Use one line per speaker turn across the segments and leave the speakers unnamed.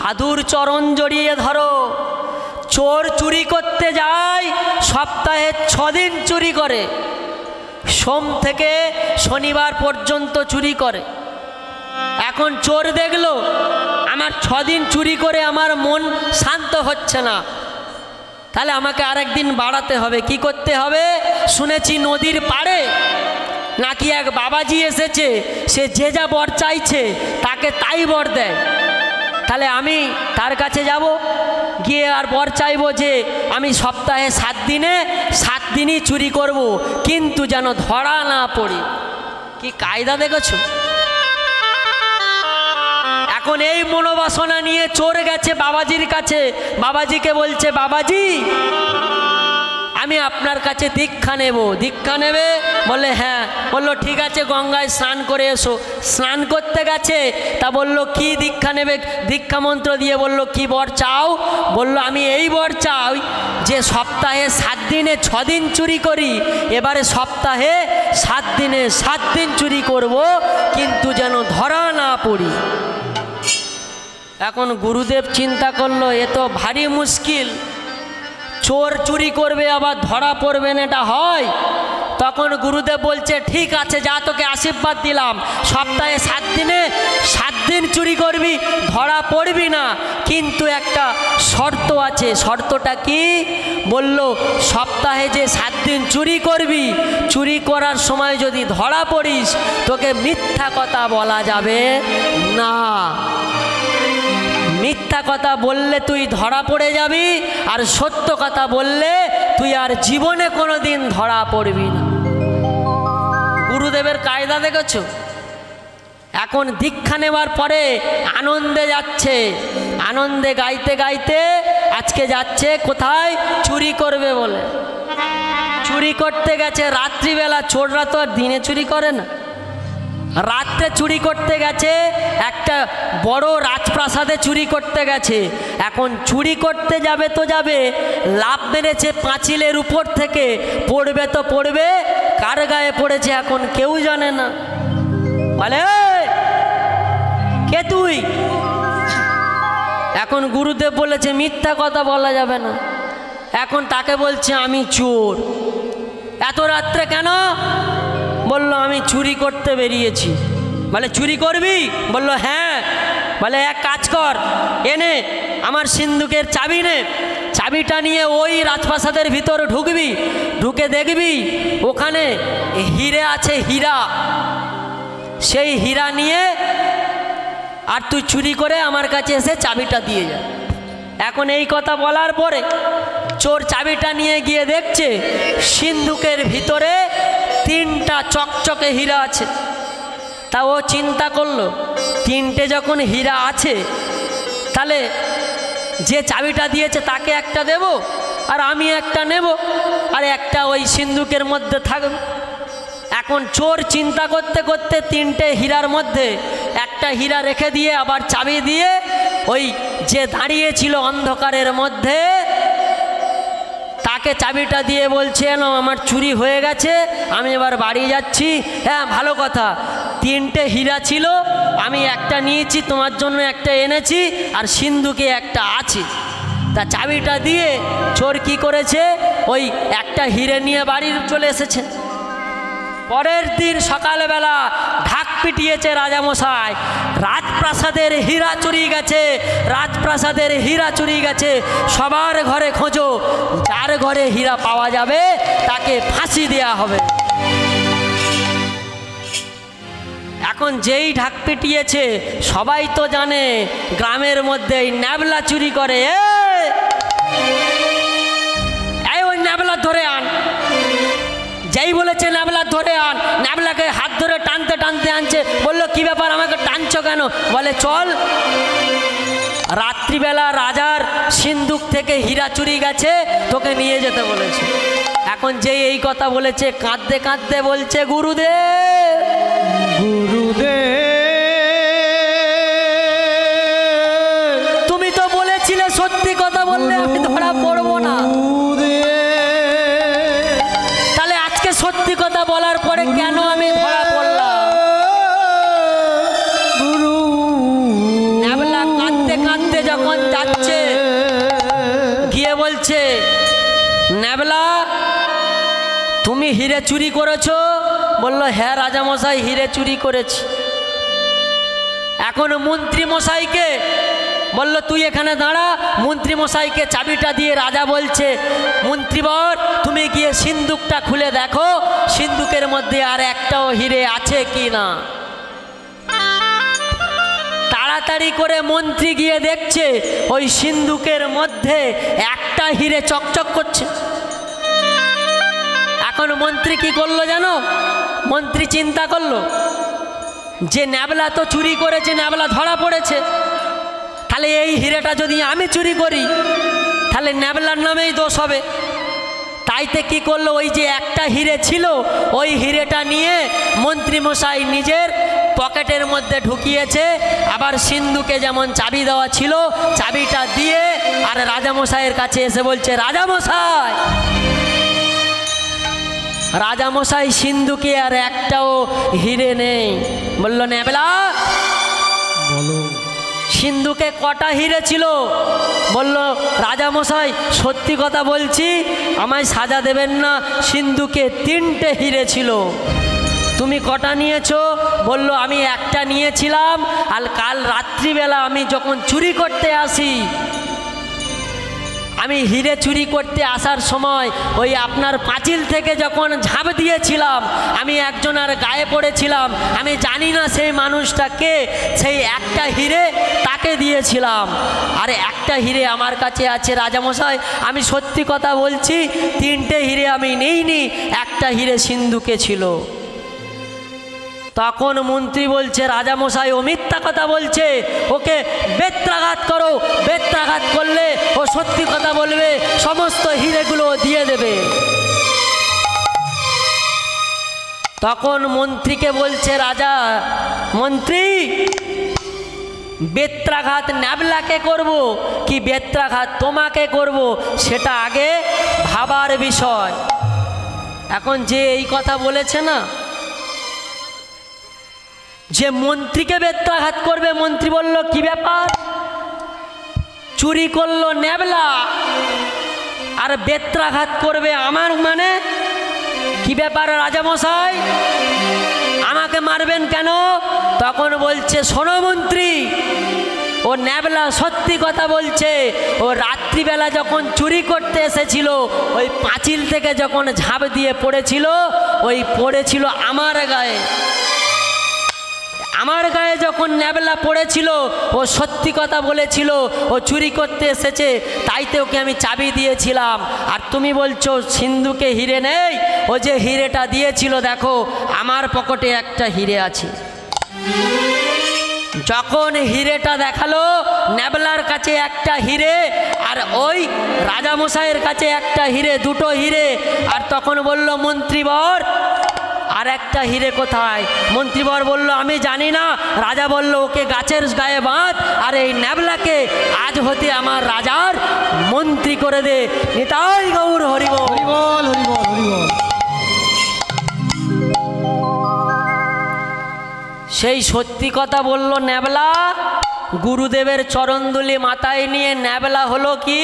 সাধুর চরণ জড়িয়ে ধরো। চোর চুরি করতে যায়, সপ্তাহে 6 দিন চুরি করে, সোম থেকে শনিবার পর্যন্ত চুরি করে। এখন চোর দেখলো আমার 6 দিন চুরি করে আমার মন শান্ত হচ্ছে না, তাহলে আমাকে আরেকদিন বাড়াতে হবে। কি করতে হবে? শুনেছি নদীর পাড়ে নাকি এক বাবাজি এসেছে, সে যে যা বর চাইছে তাকে তাই বর দেয়। তাহলে আমি তার কাছে যাব, গিয়ে আর বর চাইবো যে আমি সপ্তাহে 7 দিনে 7 দিনই চুরি করব, কিন্তু যেন ধরা না পড়ি। কি কায়দা দেখেছো? এখন এই মনোবাসনা নিয়ে চোর গেছে বাবাজির কাছে, বাবাজিকে বলছে, বাবাজি আমি আপনার কাছে দীক্ষা নেব। দীক্ষা নেবে? বলে হ্যাঁ। বললো ঠিক আছে, গঙ্গায় স্নান করে এসো। স্নান করতে গেছে, তা বললো কি দীক্ষা নেবে? দীক্ষা মন্ত্র দিয়ে বললো কি বর চাও? বললো আমি এই বর চাই যে সপ্তাহে 7 দিনে 6 দিন চুরি করি, এবারে সপ্তাহে 7 দিনে 7 দিন চুরি করব, কিন্তু যেন ধরা না পড়ি। এখন গুরুদেব চিন্তা করলো এ তো ভারী মুশকিল, চোর চুরি করবে আবার ধরা পড়বে না, এটা হয়? তখন গুরুদেব বলছে ঠিক আছে, যা তোকে আশীর্বাদ দিলাম, সপ্তাহে 7 দিনে 7 দিন চুরি করবি, ধরা পড়বি না, কিন্তু একটা শর্ত আছে। শর্তটা কি? বলল সপ্তাহে যে 7 দিন চুরি করবি, চুরি করার সময় যদি ধরা পড়িস তোকে মিথ্যা কথা বলা যাবে না। মিথ্যা কথা বললে তুই ধরা পড়ে যাবি, আর সত্য কথা বললে তুই আর জীবনে কোনো দিন ধরা পড়বি না। গুরুদেবের কায়দা দেখেছো? এখন দীক্ষা নেওয়ার পরে আনন্দে যাচ্ছে, আনন্দে গাইতে গাইতে আজকে যাচ্ছে কোথায়? চুরি করবে বলে। চুরি করতে গেছে রাত্রিবেলা, চোররা তো আর দিনে চুরি করে না, রাত্রে চুরি করতে গেছে, একটা বড় রাজপ্রাসাদে চুরি করতে গেছে। এখন চুরি করতে যাবে তো যাবে, লাফ মেরেছে পাঁচিলের উপর থেকে, পড়বে তো পড়বে, কার গায়ে পড়েছে এখন কেউ জানে না। বলে কে তুই? এখন গুরুদেব বলেছে মিথ্যা কথা বলা যাবে না। এখন তাকে বলছে আমি চোর। এত রাত্রে কেন? বলল আমি চুরি করতে বেরিয়েছি। বলে চুরি করবি? বলল হ্যাঁ। বলে এক কাজ কর, এনে আমার সিন্ধুকের চাবি নে, চাবিটা নিয়ে ওই রাজপ্রাসাদের ভিতরে ঢুকবি, ঢুকে দেখবি ওখানে হিরে আছে, হীরা, সেই হীরা নিয়ে আর তুই চুরি করে আমার কাছে এসে চাবিটা দিয়ে যা। এখন এই কথা বলার পরে চোর চাবিটা নিয়ে গিয়ে দেখছে সিন্ধুকের ভিতরে 3টা চকচকে হীরা আছে। তা ও চিন্তা করলো 3টে যখন হীরা আছে, তাহলে যে চাবিটা দিয়েছে তাকে একটা দেব, আর আমি একটা নেব, আর একটা ওই সিন্ধুকের মধ্যে থাকবে। এখন চোর চিন্তা করতে করতে 3টে হীরার মধ্যে একটা হীরা রেখে দিয়ে আবার চাবি দিয়ে ওই যে দাঁড়িয়েছিল অন্ধকারের মধ্যে তাকে চাবিটা দিয়ে বলছে না আমার চুরি হয়ে গেছে, আমি এবার বাড়ি যাচ্ছি। হ্যাঁ ভালো কথা, 3টে হীরা ছিল, আমি একটা নিয়েছি, তোমার জন্য একটা এনেছি, আর সিন্ধুকে একটা আছে। তা চাবিটা দিয়ে চোর কি করেছে, ওই একটা হীরে নিয়ে বাড়ি চলে এসেছে। পরের দিন সকালবেলা ঢাক পিটিয়েছে রাজামশাই, রাজপ্রাসাদের হীরা চুরি গেছে, রাজপ্রাসাদের হীরা চুরি গেছে, সবার ঘরে খোঁজো, যার ঘরে হীরা পাওয়া যাবে তাকে ফাঁসি দেয়া হবে। এখন যেই ঢাক পিটিয়েছে সবাই তো জানে গ্রামের মধ্যে ন্যাবলা চুরি করে, এই ওই ন্যাবলা ধরে আন। যেই বলেছে ন্যাবলা ধরে আন, ন্যাবলাকে হাত ধরে টানতে টানতে আনছে। বললো কি ব্যাপার, আমাকে টানছো কেন? বলে চল, রাত্রিবেলা রাজার সিন্ধুক থেকে হীরা চুরি গেছে, তোকে নিয়ে যেতে বলেছে। এখন যেই এই কথা বলেছে কাঁদতে কাঁদতে বলছে গুরুদেব, গুরুদেব তুমি তো বলেছিলে সত্যি কথা বললে আমি ধরা পড়বো না, তাহলে আজকে সত্যি কথা বলার পরে কেন আমি ধরা পড়লাম? গুরু ন্যাবলা কাঁদতে কাঁদতে ছুটে যখন যাচ্ছে, গিয়ে বলছে, নেবলা তুমি হিরে চুরি করেছো? বলল, হ্যাঁ রাজামশাই, হিরে চুরি করেছি। এখন মন্ত্রী মশাইকে বলল, তুই এখানে দাঁড়া। মন্ত্রী মশাইকে চাবিটা দিয়ে রাজা বলছে, মন্ত্রীবর তুমি গিয়ে সিন্দুকটা খুলে দেখো সিন্দুকের মধ্যে আর একটাও হিরে আছে কি না। তাড়াতাড়ি করে মন্ত্রী গিয়ে দেখছে ওই সিন্দুকের মধ্যে একটা হিরে চকচক করছে। এখন মন্ত্রী কি করলো জানো? মন্ত্রী চিন্তা করলো যে নেবলা তো চুরি করেছে, নেবলা ধরা পড়েছে, তাহলে এই হিরেটা যদি আমি চুরি করি তাহলে নেবলার নামেই দোষ হবে। তাইতে কি করলো, ওই যে একটা হিরে ছিল ওই হিরেটা নিয়ে মন্ত্রী মশাই নিজের পকেটের মধ্যে ঢুকিয়েছে। আবার সিন্ধুকে যেমন চাবি দেওয়া ছিল চাবিটা দিয়ে আর রাজামশাইয়ের কাছে এসে বলছে, রাজামশাই, রাজামশাই সিন্ধুকে আর একটাও হিরে নেই। বলল, নেবলা বলো সিন্ধুকে কটা হিরে ছিল? বলল, রাজামশাই সত্যি কথা বলছি, আমায় সাজা দেবেন না, সিন্ধুকে 3টে হিরে ছিল। তুমি কটা নিয়েছো? বলল, আমি একটা নিয়েছিলাম, আর কাল রাত্রিবেলা আমি যখন চুরি করতে আসি, আমি হিরে চুরি করতে আসার সময় ওই আপনার পাঁচিল থেকে যখন ঝাঁপ দিয়েছিলাম আমি একজনের গায়ে পড়েছিলাম, আমি জানি না সেই মানুষটা কে, সেই একটা হিরে তাকে দিয়েছিলাম, আর একটা হিরে আমার কাছে আছে রাজামশাই, আমি সত্যি কথা বলছি, 3টে হিরে আমি নেইনি, একটা হিরে সিন্ধুকে ছিল। তখন মন্ত্রী বলছে, রাজামশাই ও মিথ্যা কথা বলছে, ওকে বেত্রাঘাত করো, বেত্রাঘাত করলে ও সত্যি কথা বলবে, সমস্ত হিরেগুলো দিয়ে দেবে। তখন মন্ত্রীকে বলছে রাজা, মন্ত্রী বেত্রাঘাত নেবলাকে করব কি বেত্রাঘাত তোমাকে করব সেটা আগে ভাবার বিষয়। এখন যে এই কথা বলেছে না, যে মন্ত্রীকে বেত্রাঘাত করবে, মন্ত্রী বলল, কি ব্যাপার, চুরি করলো নেবলা আর বেত্রাঘাত করবে আমার, মানে কি ব্যাপার রাজামশাই, আমাকে মারবেন কেন? তখন বলছে, শোনো মন্ত্রী, ও নেবলা সত্যি কথা বলছে, ও রাত্রিবেলা যখন চুরি করতে এসেছিল ওই পাঁচিল থেকে যখন ঝাঁপ দিয়ে পড়েছিল, ওই পড়েছিল আমার গায়ে, আমার গায়ে যখন নেবলা পড়েছিল ও সত্যি কথা বলেছিল, ও চুরি করতে এসেছে, তাইতে ওকে আমি চাবি দিয়েছিলাম। আর তুমি বলছো সিন্ধুকে হিরে নেই, ও যে হিরেটা দিয়েছিল দেখো আমার পকেটে একটা হিরে আছে। যখন হিরেটা দেখালো নেবলার কাছে একটা হিরে আর ওই রাজামশাইয়ের কাছে একটা হিরে, 2টো হিরে। আর তখন বলল, মন্ত্রীবর আর একটা হিরে কোথায়? মন্ত্রীবর বলল, আমি জানি না। রাজা বলল, ওকে গাছের গায়ে বাঁধ আর এই নেবলাকে আজ হতে আমার রাজার মন্ত্রী করে দে। নিতাই গৌর হরিবল, হরিবল, হরিবল, হরিবল। সেই সত্যি কথা বলল নেবলা, গুরুদেবের চরণদুলি মাথায় নিয়ে নেবলা হলো কি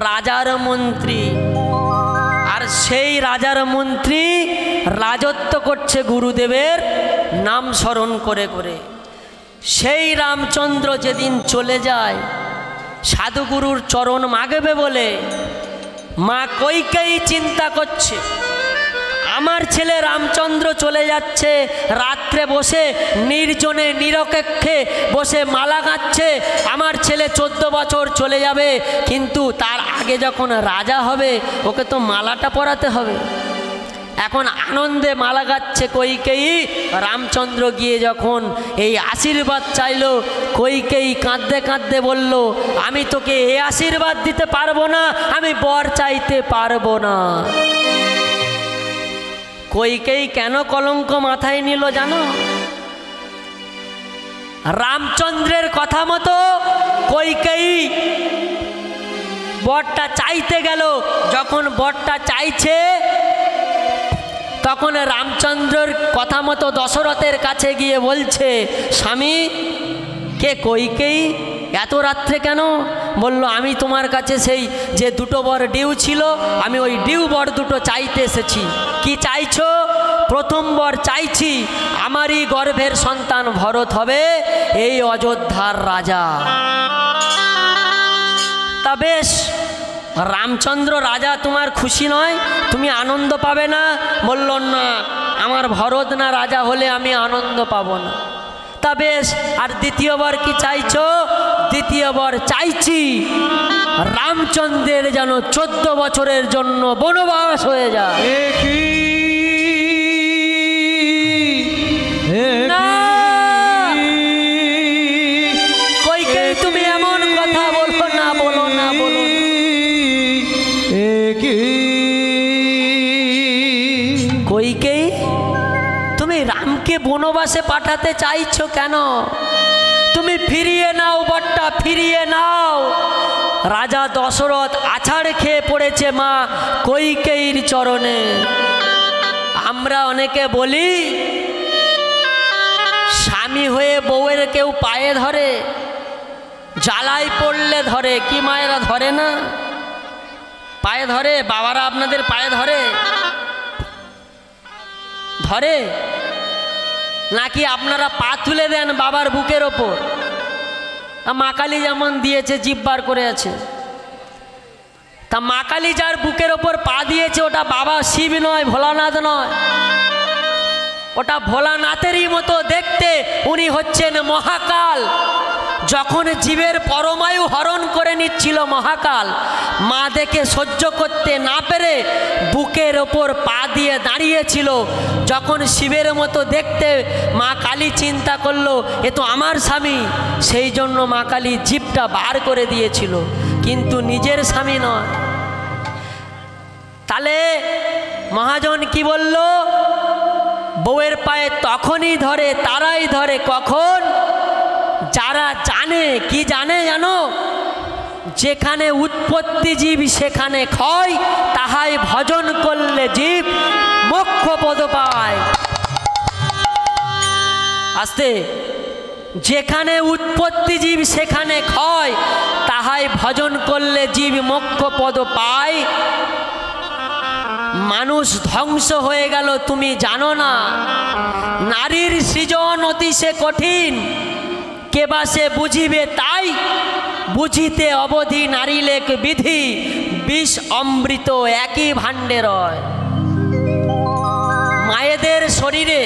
রাজার মন্ত্রী। আর সেই রাজার মন্ত্রী রাজত্ব করছে গুরুদেবের নাম স্মরণ করে করে। সেই রামচন্দ্র যেদিন চলে যায় সাধুগুরুর চরণ মাগবে বলে, মা কইকেই চিন্তা করছে, আমার ছেলে রামচন্দ্র চলে যাচ্ছে, রাত্রে বসে নির্জনে নিরপেক্ষে বসে মালা গাচ্ছে, আমার ছেলে 14 বছর চলে যাবে, কিন্তু তার আগে যখন রাজা হবে ওকে তো মালাটা পরাতে হবে। এখন আনন্দে মালা গাচ্ছে কইকেয়ী। রামচন্দ্র গিয়ে যখন এই আশীর্বাদ চাইল, কইকেয়ী কাঁদতে কাঁদতে বলল, আমি তোকে এই আশীর্বাদ দিতে পারবো না, আমি বর চাইতে পারবো না। কইকেয়ী কেন কলঙ্ক মাথায় নিল জানো? রামচন্দ্রের কথা মতো কইকেয়ী বরটা চাইতে গেল। যখন বরটা চাইছে তখন রামচন্দ্রের কথা মতো দশরথের কাছে গিয়ে বলছে, স্বামী কে কইকেয়ী? এত রাত্রে কেন? বলল আমি তোমার কাছে সেই যে দুটো বর ডিউ ছিল, আমি ওই ডিউ বর দুটো চাইতে এসেছি। কি চাইছো? প্রথম বর চাইছি আমারই গর্ভের সন্তান ভরত হবে এই অযোধ্যার রাজা। তা বেশ, রামচন্দ্র রাজা তোমার খুশি নয়, তুমি আনন্দ পাবে না? বলল না, আমার ভরত না রাজা হলে আমি আনন্দ পাবো না। তা বেশ, আর দ্বিতীয়বার কি চাইছো? দ্বিতীয়বার চাইছি রামচন্দ্রের যেন 14 বছরের জন্য বনবাস হয়ে যায়। কইকেই তুমি এমন কথা বলো না, বলো না, বলো না। কইকেই তুমি রামকে বনবাসে পাঠাতে চাইছো কেন? তুমি ফিরিয়ে নাও বটটা, ফিরিয়ে নাও। রাজা দশরথ আছাড় খেয়ে পড়েছে মা কইকেয়ীর চরণে। আমরা অনেকে বলি স্বামী হয়ে বউয়ের কেউ পায়ে ধরে, জ্বালায় পড়লে ধরে। কি মায়েরা ধরে না? পায়ে ধরে? বাবারা আপনাদের পায়ে ধরে? ধরে নাকি আপনারা পা তুলে দেন বাবার বুকের ওপর? মা কালী যেমন দিয়েছে জিব্বার করে আছে, তা মা কালী যার বুকের ওপর পা দিয়েছে ওটা বাবা শিব নয়, ভোলানাথ নয়, ওটা ভোলানাথেরই মতো দেখতে। উনি হচ্ছেন মহাকাল। যখন জীবের পরমায়ু হরণ করে নিচ্ছিল মহাকাল, মা দেখে সহ্য করতে না পেরে বুকের ওপর পা দিয়ে দাঁড়িয়েছিল। যখন শিবের মতো দেখতে মা কালী চিন্তা করলো এ তো আমার স্বামী, সেই জন্য মা কালী জীবটা বার করে দিয়েছিল, কিন্তু নিজের স্বামী নয়। তাহলে মহাজন কি বলল? বউয়ের পায়ে তখনই ধরে, তারাই ধরে কখন? যারা জানে। কি জানে জানো? যেখানে উৎপত্তি জীব সেখানে ক্ষয়, তাহাই ভজন করলে জীব মোক্ষ পদ পায়। আস্তে, যেখানে উৎপত্তি জীব সেখানে ক্ষয়, তাহাই ভজন করলে জীব মোক্ষ পদ পায়। মানুষ ধ্বংস হয়ে গেল তুমি জানো না। নারীর সৃজন অতিশে কঠিন, কেবা সে বুঝিবে তাই, বুঝিতে অবধি নারী লেখ বিধি, বিষ অমৃত একই ভাণ্ডে রয়। মায়েদের শরীরে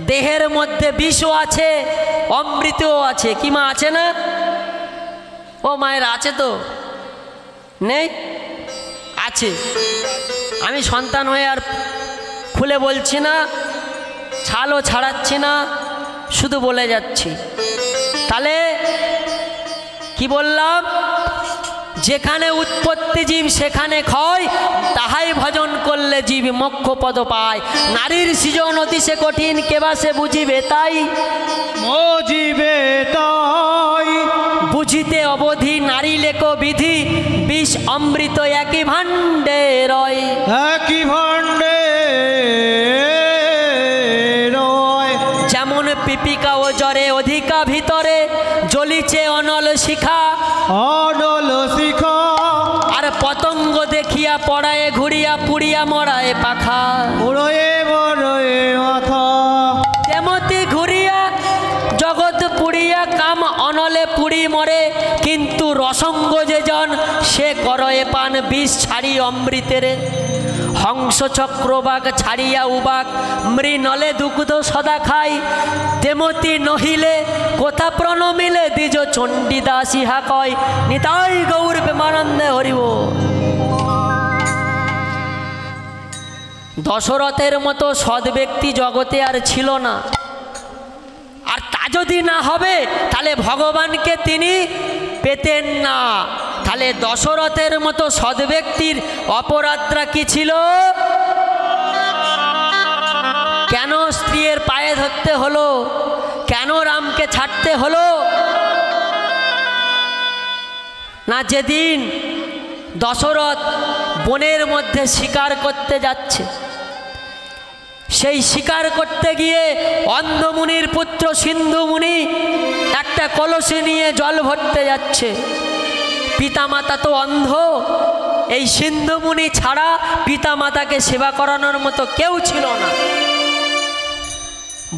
দেহের মধ্যে বিষও আছে, অমৃতও আছে। কি মা আছে না? ও মায়ের আছে তো? নেই? আছে। আমি সন্তান হয়ে আর খুলে বলছি না, ছালও ছাড়াচ্ছি না, শুধু বলে যাচ্ছি। তাহলে কি বললাম? যেখানে উৎপত্তি জীব সেখানে ক্ষয়, তাহাই ভজন করলে জীব মোক্ষ পদ পায়। নারীর সৃজন অতিশে কঠিন, কেবা সে বুঝিবে তাই,
বুঝিবে তাই,
বুঝিতে অবধি নারী লেখ বিধি, বিষ অমৃত একই ভাণ্ডে রয়।
একই ভাণ্ডে রয়।
যেমন পিপিকা ও জ্বরে অধিকা ভিতরে, জ্বলিছে অনল শিখা,
অনল শিখা।
আর পতঙ্গ দেখিয়া পড়ায় ঘুরিয়া পুড়িয়া মরায় পাখা।
উড়য়ে মরয়ে মাথা।
তেমতি ঘুরিয়া জগৎ পুড়িয়া কাম অনলে পুড়ি মরে, কিন্তু রসঙ্গ যে জন সে করয়ে পান বিষ ছাড়ি অমৃতেরে। হংস চক্রবাক ছাড়িয়া উবাক মৃণলে দুগ্ধ সদা খাই, তেমতি নহিলে কোথা প্রণমিলে দ্বিজ চণ্ডীদাস ইহা কয়। নিতাই গৌর প্রেমানন্দে হরিব। দশরথের মতো সৎ ব্যক্তি জগতে আর ছিল না। আর তা যদি না হবে তাহলে ভগবানকে তিনি পেতেন না। তাহলে দশরথের মতো সৎ ব্যক্তির অপরাধটা কি ছিল? কেন স্ত্রীর পায়ে ধরতে হলো? কেন রামকে ছাড়তে হলো? না, যেদিন দশরথ বনের মধ্যে শিকার করতে যাচ্ছে, সেই শিকার করতে গিয়ে অন্ধমুনির পুত্র সিন্ধুমুনি একটা কলসি নিয়ে জল ভরতে যাচ্ছে। পিতামাতা তো অন্ধ, এই সিন্ধুমুনি ছাড়া পিতামাতাকে সেবা করানোর মতো কেউ ছিল না।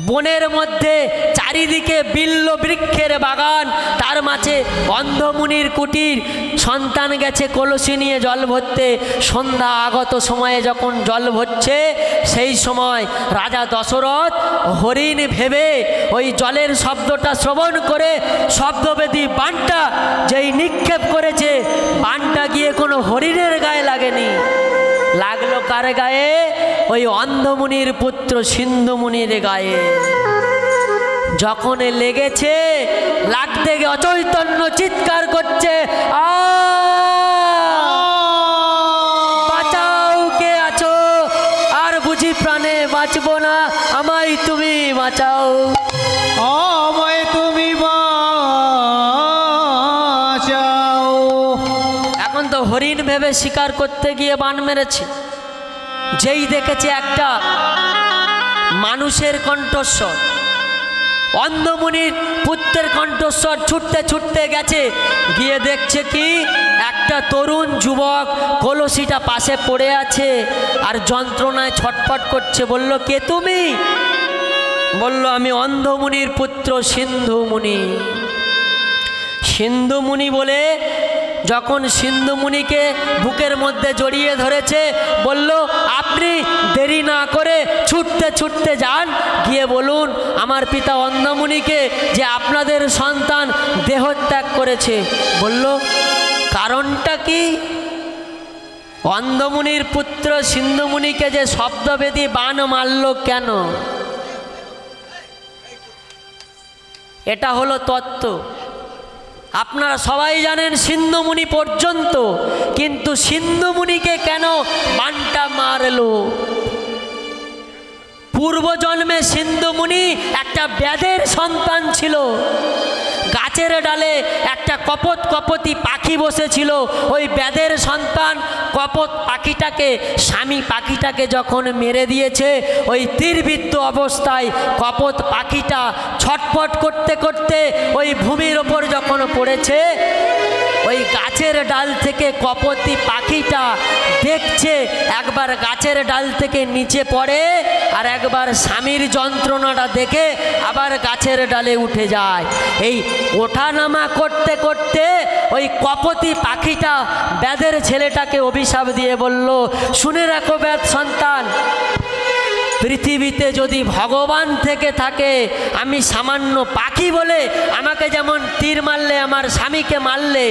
বনের মধ্যে চারিদিকে বিল্ল বৃক্ষের বাগান, তার মাঝে অন্ধমুনির কুটির। সন্তান গেছে কলসি নিয়ে জল ভরতে। সন্ধ্যা আগত সময়ে যখন জল ভরছে, সেই সময় রাজা দশরথ হরিণ ভেবে ওই জলের শব্দটা শ্রবণ করে শব্দবেদী বাণটা যেই নিক্ষেপ করেছে, বাণটা গিয়ে কোনো হরিণের গায়ে লাগেনি, লাগলো কার গায়ে? ওই অন্ধমুনির পুত্র সিন্ধুমুনির গায়ে। যখন লেগেছে, লাগতে গিয়ে অচৈতন্য চিৎকার করছে, বাঁচাও, কে আছো? আর বুঝি প্রাণে বাঁচবো না, আমায় তুমি বাঁচাও,
আমায় তুমি বাঁচাও।
এখন তো হরিণ ভেবে শিকার করতে গিয়ে বাণ মেরেছে। যেই দেখেছে একটা মানুষের কণ্ঠস্বর, অন্ধমুনির পুত্রের কণ্ঠস্বর, ছুটতে ছুটতে গেছে, গিয়ে দেখছে কি একটা তরুণ যুবক কলসিটা পাশে পড়ে আছে আর যন্ত্রণায় ছটফট করছে। বলল, কে তুমি? বলল, আমি অন্ধমুনির পুত্র সিন্ধুমুনি। সিন্ধুমুনি বলে যখন সিন্ধুমুনিকে বুকের মধ্যে জড়িয়ে ধরেছে, বলল, আপনি দেরি না করে ছুটতে ছুটতে যান, গিয়ে বলুন আমার পিতা অন্ধমুনিকে যে আপনাদের সন্তান দেহত্যাগ করেছে। বলল, কারণটা কি? অন্ধমুনির পুত্র সিন্ধুমুনিকে যে শব্দবেদী বাণ মারল কেন? এটা হলো তত্ত্ব। আপনারা সবাই জানেন সিন্ধুমুনি পর্যন্ত, কিন্তু সিন্ধুমুনিকে কেন বাণটা মারলো? পূর্বজন্মে সিন্ধুমুনি একটা ব্যাধের সন্তান ছিল। গাছের ডালে একটা কপত কপতি পাখি বসেছিল। ওই ব্যাধের সন্তান কপত পাখিটাকে, স্বামী পাখিটাকে যখন মেরে দিয়েছে, ওই তীরবিদ্ধ অবস্থায় কপত পাখিটা ছটফট করতে করতে ওই ভূমির ওপর যখন পড়েছে, ওই গাছের ডাল থেকে কপতি পাখিটা দেখছে, একবার গাছের ডাল থেকে নিচে পড়ে আর একবার স্বামীর যন্ত্রণাটা দেখে আবার গাছের ডালে উঠে যায়। এই ওঠানামা করতে করতে ওই কপতি পাখিটা ব্যাধের ছেলেটাকে অভিশাপ দিয়ে বলল, শুনে রাখো ব্যাধ সন্তান, পৃথিবীতে যদি ভগবান থেকে থাকে, আমি সামান্য পাখি বলে আমাকে যেমন তীর মারলে, আমার স্বামীকে মারলে,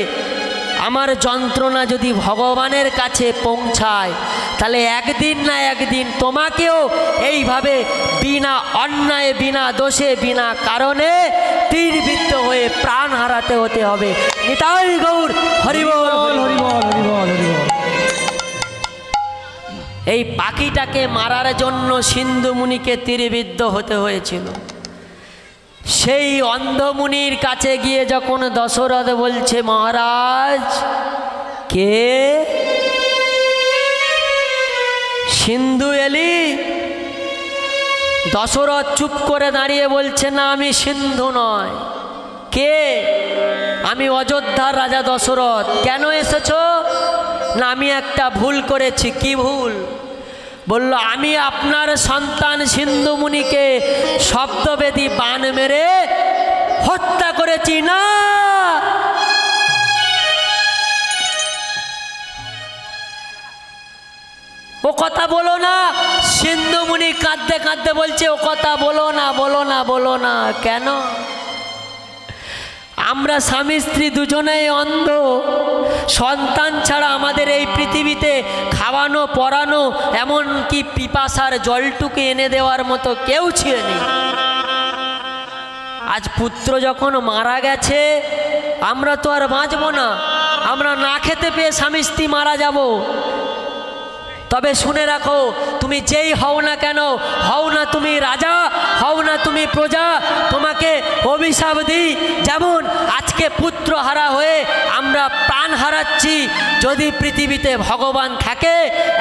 আমার যন্ত্রণা যদি ভগবানের কাছে পৌঁছায়, তাহলে একদিন না একদিন তোমাকেও এইভাবে বিনা অন্যায়, বিনা দোষে, বিনা কারণে তীরবিদ্ধ হয়ে প্রাণ হারাতে হতে হবে। নিতাই গৌর হরিবল,
হরিবল, হরিবল, হরিবল।
এই পাখিটাকে মারার জন্য সিন্ধুমুনিকে তীরবিদ্ধ হতে হয়েছিল। সেই অন্ধমুনির কাছে গিয়ে যখন দশরথ বলছে, মহারাজ কে? সিন্ধু এলি? দশরথ চুপ করে দাঁড়িয়ে বলছে, না আমি সিন্ধু নয়। কে? আমি অযোধ্যার রাজা দশরথ। কেন এসেছো? না আমি একটা ভুল করেছি। কি ভুল? বলল, আমি আপনার সন্তান সিন্ধুমুনিকে শব্দবেদী বাণ মেরে হত্যা করেছি। না, ও কথা বলো না। সিন্ধুমুনি কাঁদতে কাঁদতে বলছে, ও কথা বলো না, বলো না, বলো না। কেন? আমরা স্বামী স্ত্রী দুজনেই অন্ধ। সন্তান ছাড়া আমাদের এই পৃথিবীতে খাওয়ানো, পরানো, এমনকি পিপাসার জলটুকু এনে দেওয়ার মতো কেউ ছিল না। আজ পুত্র যখন মারা গেছে, আমরা তো আর বাঁচবো না। আমরা না খেতে পেয়ে স্বামী স্ত্রী মারা যাব। তবে শুনে রাখো, তুমি যেই হও না কেন, হও না তুমি রাজা, হও না তুমি প্রজা, তোমাকে অভিশাপ দিই। যেমন আজকে পুত্র হারা হয়ে আমরা প্রাণ হারাচ্ছি, যদি পৃথিবীতে ভগবান থাকে,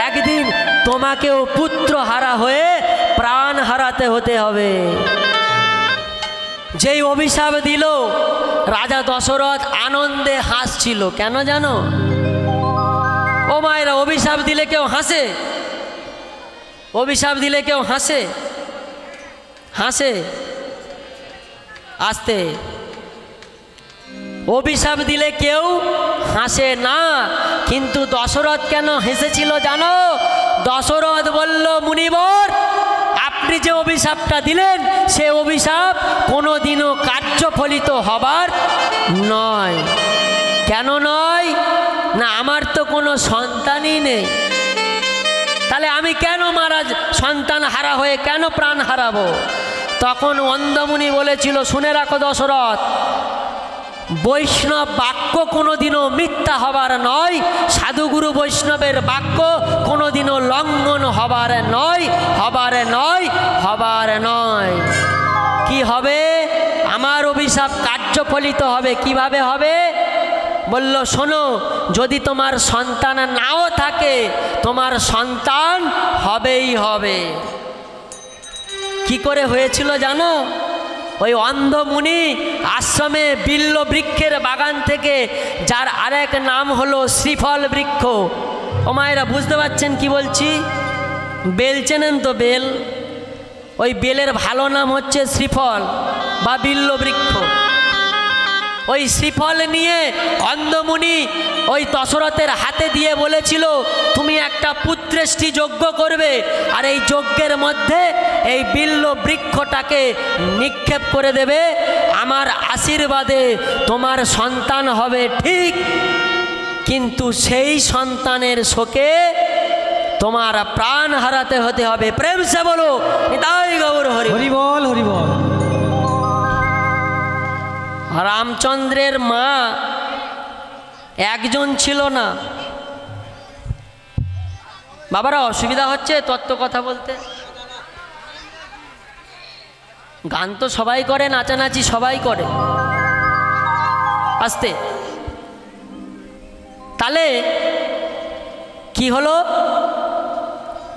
একদিন তোমাকেও পুত্র হারা হয়ে প্রাণ হারাতে হতে হবে। যেই অভিশাপ দিল রাজা দশরথ আনন্দে হাসছিল। কেন জানো? ও মায়েরা, অভিশাপ দিলে কেউ হাসে? অভিশাপ দিলে কেউ হাসে? হাসে? আস্তে। অভিশাপ দিলে কেউ হাসে না। কিন্তু দশরথ কেন হেসেছিল জানো? দশরথ বলল, মুনিবর, আপনি যে অভিশাপটা দিলেন সে অভিশাপ কোনোদিনও কার্যফলিত হবার নয়। কেন নয়? না, আমার তো কোনো সন্তানই নেই। তাহলে আমি কেন সন্তান হারা হয়ে কেন প্রাণ হারাবো? তখন অন্ধমুনি বলেছিল, শুনে রাখো দশরথ, বৈষ্ণব বাক্য কোনোদিনও মিথ্যা হবার নয়, সাধুগুরু বৈষ্ণবের বাক্য কোনোদিনও লঙ্ঘন হবার নয়, হবার নয়, হবার নয়। কি হবে? আমার অভিশাপ কার্যফলিত হবে। কিভাবে হবে? বলল, শোনো, যদি তোমার সন্তান নাও থাকে, তোমার সন্তান হবেই হবে। কি করে হয়েছিল জানো? ওই অন্ধমুনি আশ্রমে বিল্ল বৃক্ষের বাগান থেকে, যার আরেক নাম হলো শ্রীফল বৃক্ষ। ও মায়েরা, বুঝতে পারছেন কি বলছি? বেল চেনেন তো? বেল, ওই বেলের ভালো নাম হচ্ছে শ্রীফল বা বিল্ল বৃক্ষ। ওই শ্রীফল নিয়ে অন্ধমুনি ওই দশরথের হাতে দিয়ে বলেছিল, তুমি একটা পুত্রেষ্টি যজ্ঞ করবে, আর এই যজ্ঞের মধ্যে এই বিল্ল বৃক্ষটাকে নিক্ষেপ করে দেবে, আমার আশীর্বাদে তোমার সন্তান হবে। ঠিক, কিন্তু সেই সন্তানের শোকে তোমার প্রাণ হারাতে হতে হবে। প্রেম সে বলো নিতাই গৌর হরি।
হরি বল, হরি বল।
রামচন্দ্রের মা একজন ছিল না। বাবারা, অসুবিধা হচ্ছে তত্ত্ব কথা বলতে? গান তো সবাই করে, নাচানাচি সবাই করে। আস্তে। তাহলে কি হলো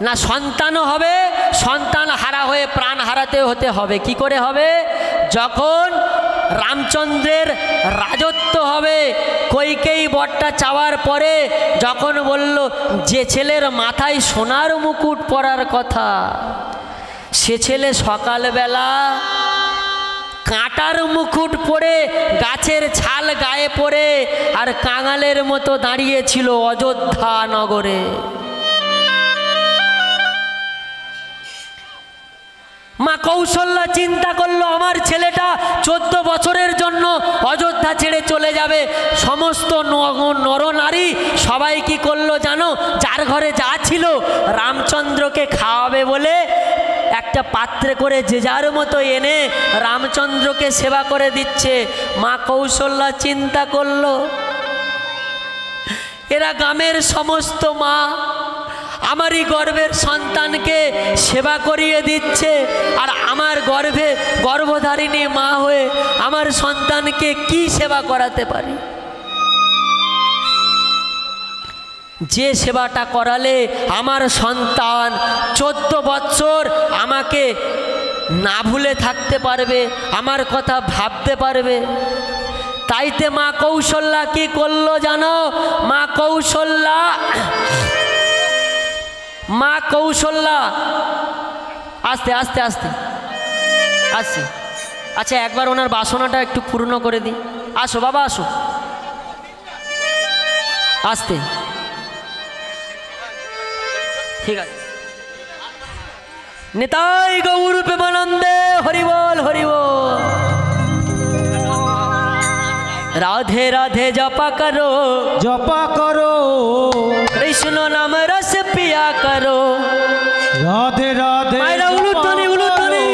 না, সন্তানও হবে, সন্তান হারা হয়ে প্রাণ হারাতে হতে হবে। কি করে হবে? যখন রামচন্দ্রের রাজত্ব হবে, কইকেয়ী বরটা চাওয়ার পরে যখন বলল, যে ছেলের মাথায় সোনার মুকুট পরার কথা, সে ছেলে সকালবেলা কাঁটার মুকুট পরে গাছের ছাল গায়ে পরে আর কাঙালের মতো দাঁড়িয়েছিল অযোধ্যা নগরে। মা কৌশল্যা চিন্তা করলো, আমার ছেলেটা 14 বছরের জন্য অযোধ্যা ছেড়ে চলে যাবে। সমস্ত নরনারী সবাই কি করলো জানো? যার ঘরে যা ছিল রামচন্দ্রকে খাওয়াবে বলে একটা পাত্রে করে যে যার মতো এনে রামচন্দ্রকে সেবা করে দিচ্ছে। মা কৌশল্যা চিন্তা করলো, এরা গ্রামের সমস্ত মা আমারই গর্ভের সন্তানকে সেবা করিয়ে দিচ্ছে, আর আমার গর্ভধারিণী মা হয়ে আমার সন্তানকে কি সেবা করাতে পারি? যে সেবাটা করালে আমার সন্তান 14 বৎসর আমাকে না ভুলে থাকতে পারবে, আমার কথা ভাবতে পারবে। তাইতে মা কৌশল্যা কি করলো জানো? মা কৌশল্যা আস্তে আস্তে আস্তে আসছি। আচ্ছা, একবার ওনার বাসনাটা একটু পূর্ণ করে দিই। আসো বাবা, আসো, আস্তে। ঠিক আছে। নিতাই গৌর প্রেমানন্দে হরি বল, হরি বল। রাধে রাধে জপা করো,
জপা করো,
কৃষ্ণ নাম রস পিয়া করো।
রাধে রাধে
মায়েরা উলুধ্বনি, উলুধ্বনি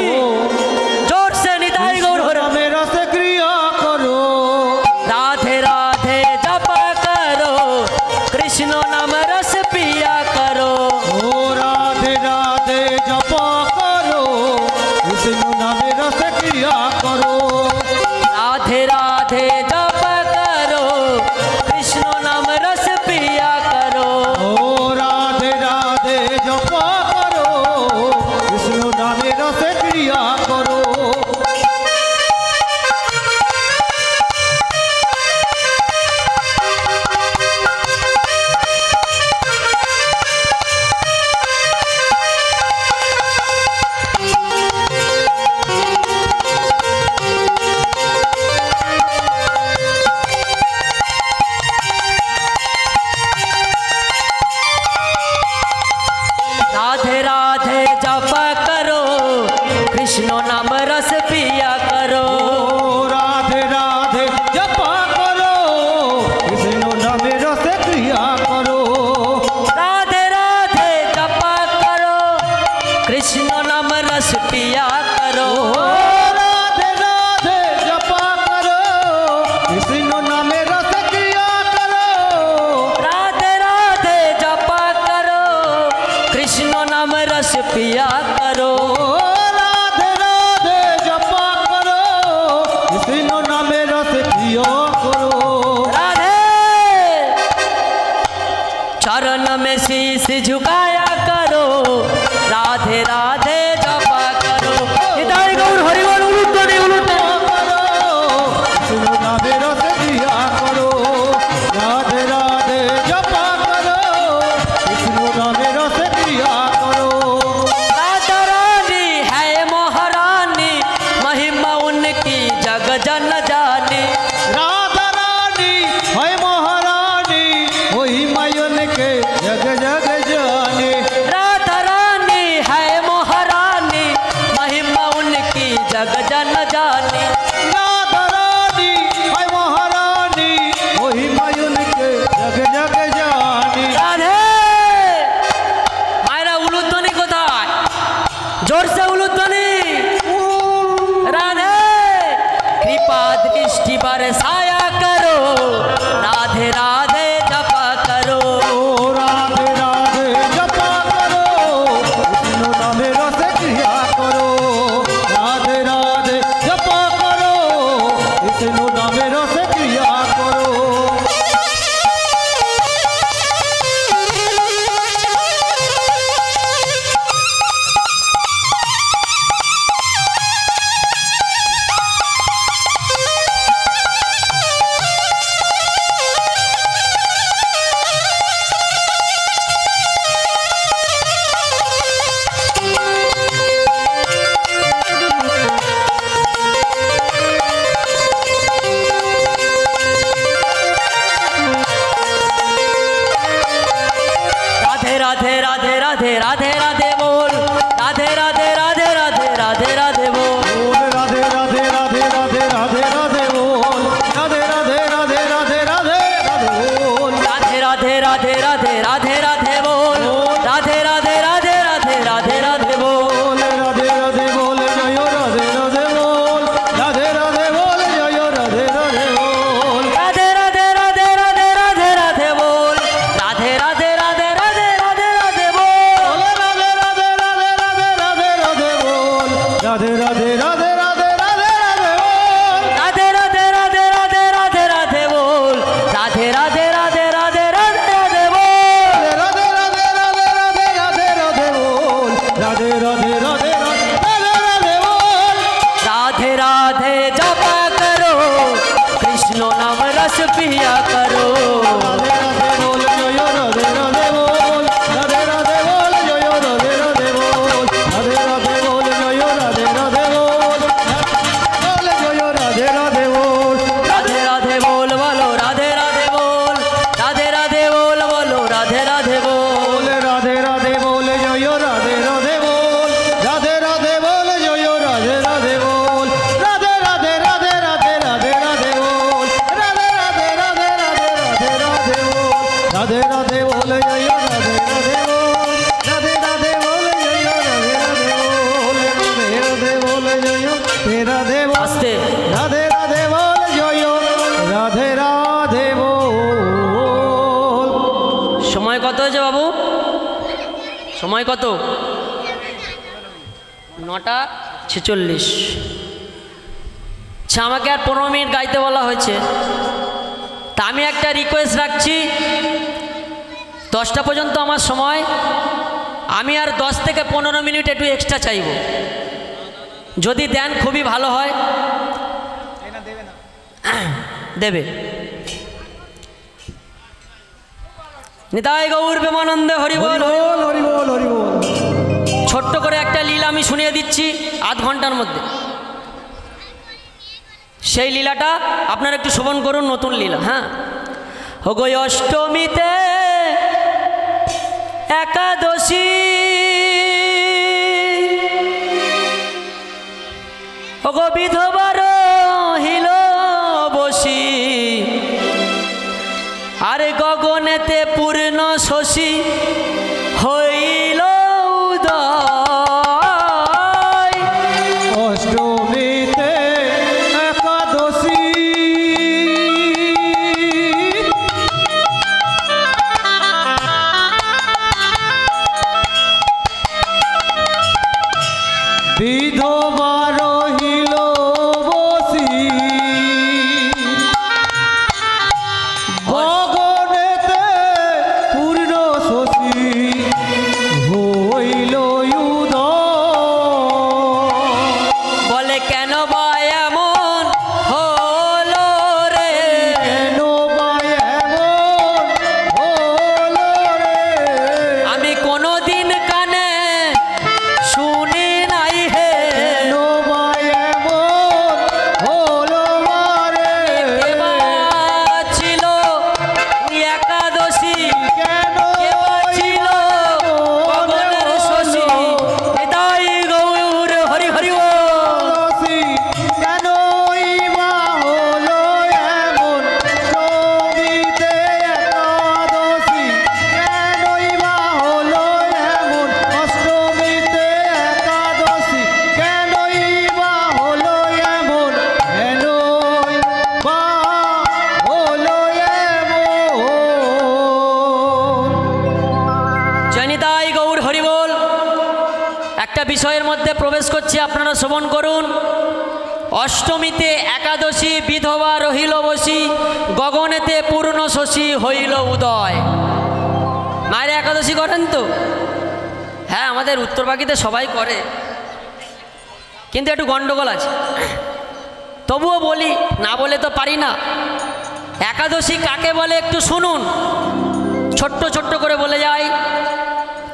জোর সে নিতাই গৌর
নামে রস ক্রিয়া করো।
রাধে রাধে জপা করো, কৃষ্ণ নাম রস পিয়া করো।
ও রাধে রাধে জপা করো, কৃষ্ণ নামে রস ক্রিয়া করো।
রাধে রাধে জপা করো, কৃষ্ণ নাম রস পিয়া করো।
ও রাধে রাধে জপা করো, কৃষ্ণ কৃষ্ণ নামে রস ক্রিয়া করো
राधे राधे जपा करो कृष्ण नाम रस पिया करो
রাধে রাধে জপা করো কৃষ্ণ নামে রস প্রিয় করো
राधे चरण में शीश झुकाया करो राधे राधे जपा करो निताई गौर हरि बोल उलुटनी उलुटनी
কৃষ্ণ নামে রস ক্রিয়া করো রাধে রাধে জপা করো কৃষ্ণ নামে রস ক্রিয়া করো
राधा रानी है महारानी महिमा उनकी जग जन जानी
राधा रानी है महारानी वही मायन के जग जग जाने
राधा रानी है महारानी महिमा उनकी जग जन जानी
राधा रानी है महारानी वही मायन के जग जग जाने
राधे मायरा उलुध्वनि कोथाय जोर से उलुध्वनि राधे कृपा दृष्टि बरसाया करो राधे राधे जपा करो
राधे राधे जपा करो कृष्ण नामे रस क्रिया करो राधे राधे जपा करो कृष्ण नामे रस क्रिया करो
राधे राधे राधे राधे राधे राधे बोल राधे राधे राधे राधे राधे राधे बोल
बोल राधे राधे राधे राधे राधे राधे बोल राधे राधे राधे राधे राधे राधे बोल
राधे राधे राधे राधे राधे राधे बोल राधे राधे राधे राधे राधे राधे बोल
बोल राधे राधे बोल जय राधे राधे बोल राधे राधे बोल जय राधे राधे बोल
राधे राधे राधे राधे राधे राधे बोल राधे राधे राधे राधे राधे राधे बोल
राधे राधे राधे राधे राधे राधे बोल राधे राधे राधे राधे राधे राधे बोल
राधे राधे राधे राधे राधे राधे बोल राधे राधे राधे राधे राधे राधे बोल
राधे राधे राधे राधे राधे राधे बोल राधे राधे राधे राधे राधे बोल
राधे राधे जपा करो कृष्ण नाम रस पिया करो
राधे राधे बोल जय राधे राधे बोल राधे राधे बोल जय राधे राधे बोल राधे राधे बोल जय राधे राधे बोल बोल जय राधे राधे बोल
राधे राधे बोल बोलो राधे राधे बोल राधे राधे बोल बोलो राधे राधे बोल
बोल राधे राधे बोल जय राधे राधे बोल राधे राधे बोल जय राधे राधे बोल राधे राधे राधे राधे राधे राधे बोल राधे राधे राधे राधे राधे राधे बोल राधे राधे बोल जय राधे राधे बोल राधे राधे बोल जय राधे राधे बोल राधे राधे बोल जय राधे राधे बोल
आस्ते
राधे राधे बोल जय राधे राधे बोल
সময় কত হয়েছে বাবু সময় কত 9:46 আচ্ছা আমাকে আর 15 মিনিট গাইতে বলা হয়েছে তা আমি একটা রিকোয়েস্ট রাখছি 10টা পর্যন্ত আমার সময় আমি আর 10 থেকে 15 মিনিট একটু এক্সট্রা চাইব যদি দেন খুবই ভালো হয় দেবে নিতাই গৌর প্রেমানন্দ হরি বল হরি বল।
হরি বল হরি বল
ছোট্ট করে একটা লীলা আমি শুনিয়ে দিচ্ছি আধ ঘন্টার মধ্যে সেই লীলাটা আপনারা একটু শ্রবণ করুন নতুন লীলা হ্যাঁ ওগো অষ্টমীতে একাদশী ওগো বিধবার হিল বসি আরে গগনেতে পূর্ণ শশী হইল উদয়
অষ্টমীতে একাদশী
বিষয়ের মধ্যে প্রবেশ করছি, আপনারা শ্রবণ করুন। অষ্টমীতে একাদশী বিধবা রহিল বসি, গগনেতে পূর্ণ শশী হইল উদয়। মায়ের একাদশী করেন তো? হ্যাঁ, আমাদের উত্তরবাগীতে সবাই করে, কিন্তু একটু গন্ডগোল আছে, তবুও বলি, না বলে তো পারি না। একাদশী কাকে বলে একটু শুনুন, ছোট্ট ছোট্ট করে বলে যাই।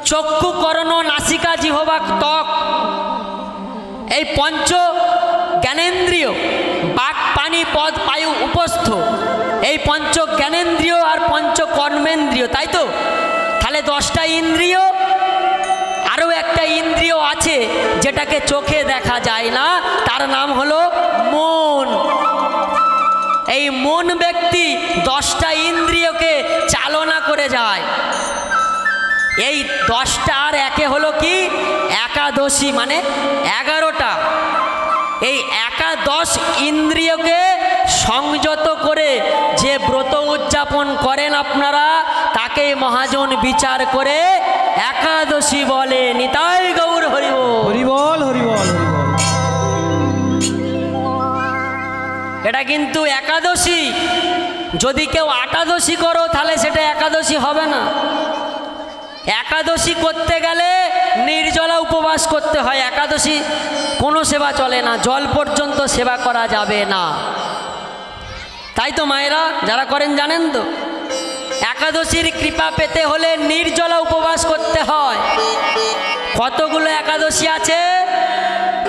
চক্ষু, কর্ণ, নাসিকা, জিহ্বা, ত্বক, এই পঞ্চ জ্ঞানেন্দ্রিয়, বাক, পানি, পদ, বায়ু, উপস্থ, এই পঞ্চ জ্ঞানেন্দ্রিয় আর পঞ্চ কর্মেন্দ্রিয়, তাই তো? তাহলে 10টা ইন্দ্রিয়, আরও একটা ইন্দ্রিয় আছে যেটাকে চোখে দেখা যায় না, তার নাম হলো মন। এই মন ব্যক্তি 10টা ইন্দ্রিয়কে চালনা করে যায়। এই 10টা আর একে হলো কি? একাদশী, মানে 11টা। এই একাদশ ইন্দ্রিয়কে সংযত করে যে ব্রত উদযাপন করেন আপনারা, তাকেই মহাজন বিচার করে একাদশী বলে। নিতাই গৌর হরিবল।
হরিবল হরিবল হরিবল।
এটা কিন্তু একাদশী। যদি কেউ একাদশী করো তাহলে সেটা একাদশী হবে না। একাদশী করতে গেলে নির্জলা উপবাস করতে হয়। একাদশী কোনো সেবা চলে না, জল পর্যন্ত সেবা করা যাবে না। তাই তো মায়েরা যারা করেন জানেন তো, একাদশীর কৃপা পেতে হলে নির্জলা উপবাস করতে হয়। কতগুলো একাদশী আছে?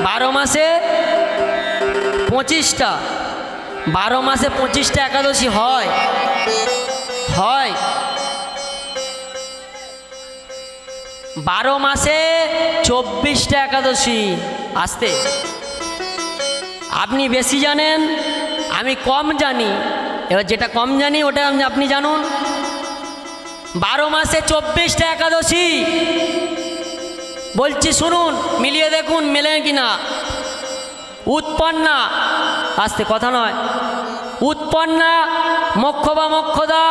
12 মাসে 25টা। 12 মাসে 25টা একাদশী হয়। 12 মাসে 24টা একাদশী। আসতে, আপনি বেশি জানেন, আমি কম জানি। এবার যেটা কম জানি ওটা আপনি জানুন। 12 মাসে 24টা একাদশী বলছি, শুনুন, মিলিয়ে দেখুন মেলে কিনা। উৎপন্না, আসতে কথা নয়, উৎপন্না, মোক্ষ বা মোক্ষদা,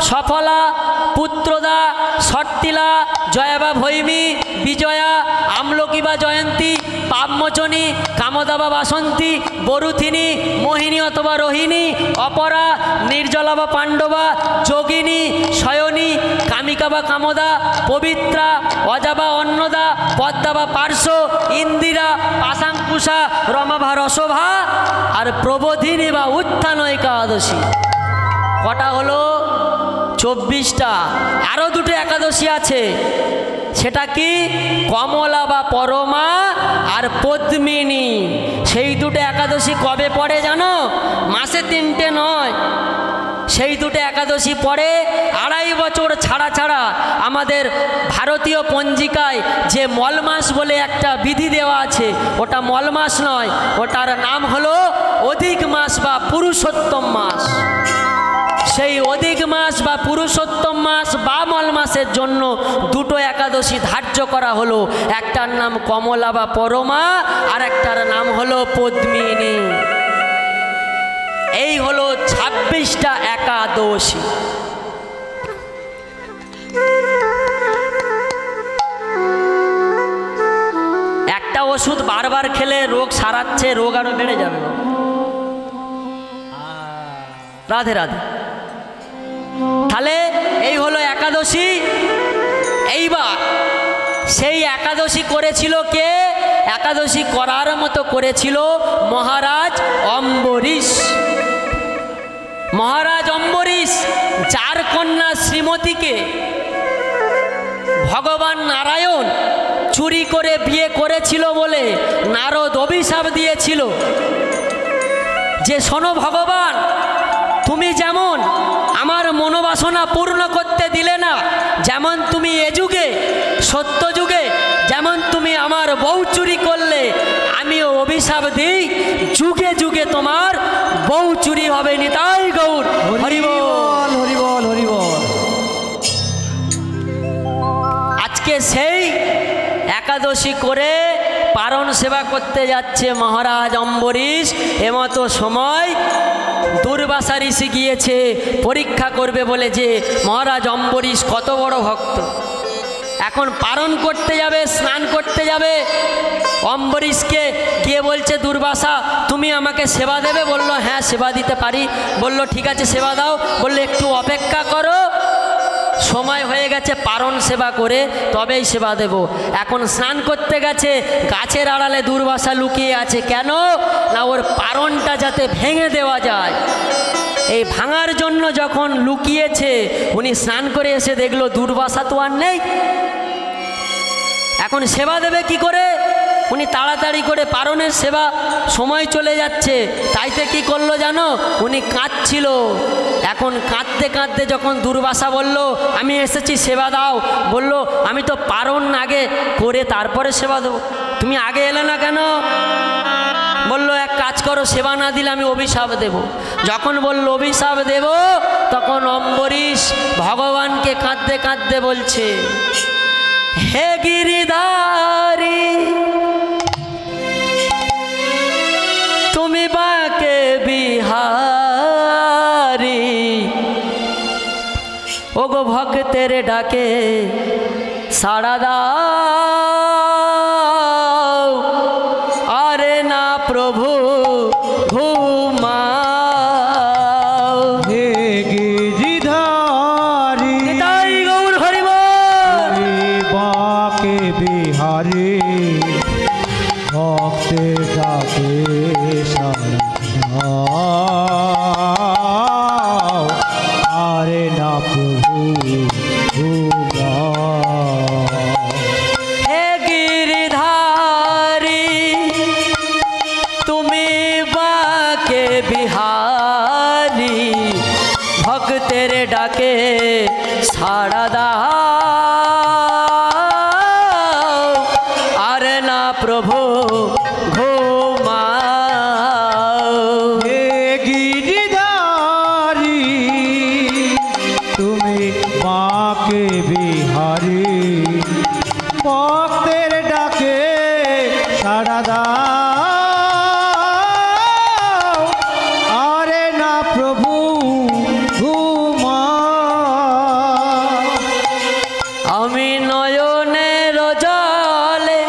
সফলা, পুত্রদা, সট্টিলা, জয়া বা ভৈমী, বিজয়া, আমলকি বা জয়ন্তী, পাপমোচনী, কামদা বা বাসন্তী, বরুথিনী, মোহিনী অথবা রোহিণী, অপরা, নির্জলা বা পাণ্ডবা, যোগিনী, শয়নী, কামিকা বা কামদা, পবিত্রা, অজা বা অন্নদা, পদ্মা বা পার্শ্ব, ইন্দিরা, পাশাঙ্কুশা, রমা বা রসভা, আর প্রবোধিনী বা উত্থান একাদশী। কটা হলো? 24টা। আরও 2টো একাদশী আছে, সেটা কি? কমলা বা পরমা আর পদ্মিনী। সেই 2টো একাদশী কবে পড়ে জানো? মাসে 3টে নয়, সেই 2টো একাদশী পড়ে 2.5 বছর ছাড়া ছাড়া। আমাদের ভারতীয় পঞ্জিকায় যে মল মাস বলে একটা বিধি দেওয়া আছে, ওটা মল মাস নয়, ওটার নাম হলো অধিক মাস বা পুরুষোত্তম মাস। সেই অধিক মাস বা পুরুষোত্তম মাস বা মল মাসের জন্য 2টো একাদশী ধার্য করা হলো। একটার নাম কমলা বা পরমা, আর একটার নাম হলো পদ্মিনী। এই হলো 26টা একাদশী। একটা ওষুধ বারবার খেলে রোগ সারাচ্ছে, রোগ আরো বেড়ে যাবে। রাধে রাধে। তাহলে এই হলো একাদশী। এইবার সেই একাদশী করেছিল কে? একাদশী করার মতো করেছিল মহারাজ অম্বরীশ। মহারাজ অম্বরীশ, যার কন্যা শ্রীমতীকে ভগবান নারায়ণ চুরি করে বিয়ে করেছিল বলে নারদ অভিশাপ দিয়েছিল যে, শোনো ভগবান, তুমি যেমন আমার মনোবাসনা পূর্ণ করতে দিলে না, যেমন তুমি এ যুগে সত্য যুগে যেমন তুমি আমার বউ চুরি করলে, আমিও অভিশাপ দিই, যুগে যুগে তোমার বউ চুরি হবে। নিতাই গৌর হরিবল
হরিবল হরিবল।
আজকে সেই একাদশী করে পারণ সেবা করতে যাচ্ছে মহারাজ অম্বরীশ। এমতো সময় দুর্বাসা ঋষি গিয়েছে পরীক্ষা করবে বলে যে মহারাজ অম্বরীশ কত বড় ভক্ত। এখন পারণ করতে যাবে, স্নান করতে যাবে। অম্বরীশকে গিয়ে বলছে দুর্বাসা তুমি আমাকে সেবা দেবে? বলল হ্যাঁ সেবা দিতে পারি। বলল ঠিক আছে সেবা দাও। বলল একটু অপেক্ষা করো, সময় হয়ে গেছে পারণ সেবা করে তবেই সেবা দেব। এখন স্নান করতে গেছে, গাছের আড়ালে দুর্বাসা লুকিয়ে আছে। কেন না ওর পারণটা যাতে ভেঙে দেওয়া যায়, এই ভাঙার জন্য যখন লুকিয়েছে। উনি স্নান করে এসে দেখলো দুর্বাসা তো আর নেই। এখন সেবা দেবে কি করে? উনি তাড়াতাড়ি করে পারণের সেবা, সময় চলে যাচ্ছে। তাইতে কি করলো জানো? উনি কাঁদছিল। এখন কাঁদতে কাঁদতে যখন দুর্বাসা বলল আমি এসেছি সেবা দাও, বলল আমি তো পারণ আগে করে তারপরে সেবা দেবো, তুমি আগে এলে না কেন? বলল এক কাজ করো, সেবা না দিলে আমি অভিশাপ দেব। যখন বলল অভিশাপ দেব, তখন অম্বরীশ ভগবানকে কাঁদতে কাঁদতে বলছে হে গিরিধারী তুমি বাকে বিহারী, ওগো ভক্তের ডাকে সাড়া দাও, আরে না প্রভু ঘুমাও।
হে গিরিধারী
নিতাই গৌর হরি বল।
বাকে বিহারী ভক্তের ডাকে সাড়া দাও, আরে না প্রভু ঘুমাও।
হে গিরিধারী তুমি বাকে বিহারী, ভক্তের ডাকে সাড়া দাও, আর না প্রভু ঘুমাও।
হে গিরিধারী তুমি বাকে বিহারী ভক্তের ডাকে সাড়া দাও, আরে না প্রভু ঘুমাও।
আমি নয়নের জলে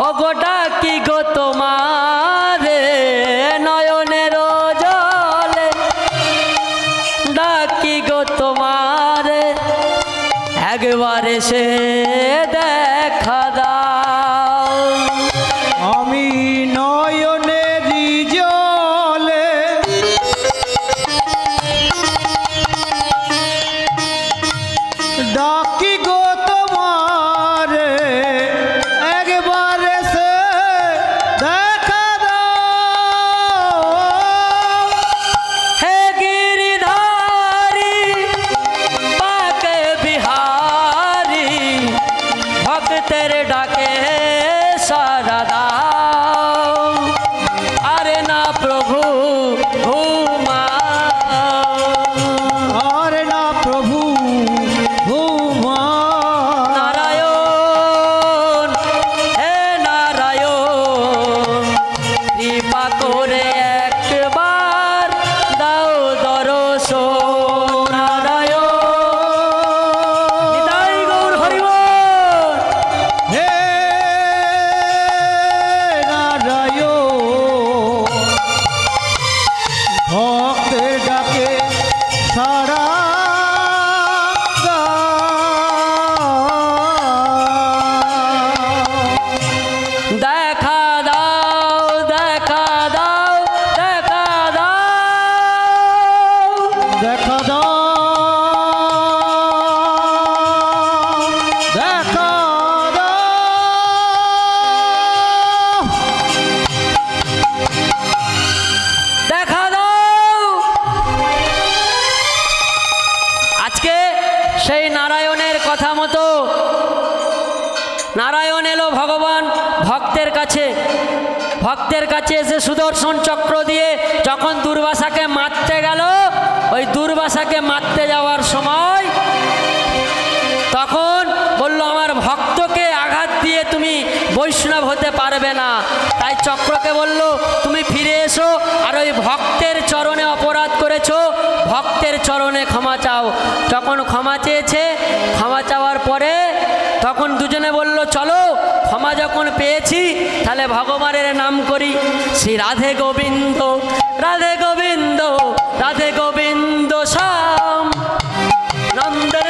ওগো ডাকি গো তোমারে, নয়নের জলে ডাকি গো তোমারে, একবার সে দেখা দাও।
আমি নয়নেরই জলে ডাকি গো তোমারে, একবার সে দেখা দাও।
হে গিরিধারী বাকে বিহারী, ভক্তের ডাকে সাড়া দাও, আরে না প্রভু ঘুমাও।
আরে না প্রভু ঘুমাও।
নারায়ণ হে নারায়ণ, কৃপা করে একবার দাও দর্শন। নারায়ণ নিতাই গৌর হরি বল।
হে নারায়ণ ভক্তের ডাকে সাড়া দাও।
দেখা দাও দেখা দাও দেখা দাও,
দেখা দাও দেখা দাও।
দেখা দাও। আজকে সেই নারায়ণের কথা মতো নারায়ণ এলো ভগবান ভক্তের কাছে। ভক্তের কাছে এসে সুদর্শন চক্র দিয়ে যখন দুর্বাসাকে মারতে গেল, ওই দুর্বাসাকে মারতে যাওয়ার সময় তখন বলল আমার ভক্তকে আঘাত দিয়ে দিয়ে তুমি বৈষ্ণব হতে পারবে না। তাই চক্রকে বলল তুমি ফিরে এসো, আর ওই ভক্তের চরণে অপরাধ করেছো, ভক্তের চরণে ক্ষমা চাও। যখন ক্ষমা চেয়েছে, ক্ষমা চাওয়ার পরে তখন দুজনে বলল চলো, ক্ষমা যখন পেয়েছি তাহলে ভগবানের নাম করি। শ্রী রাধে গোবিন্দ, রাধে গোবিন্দ, রাধে গোবিন্দ শ্যাম নন্দন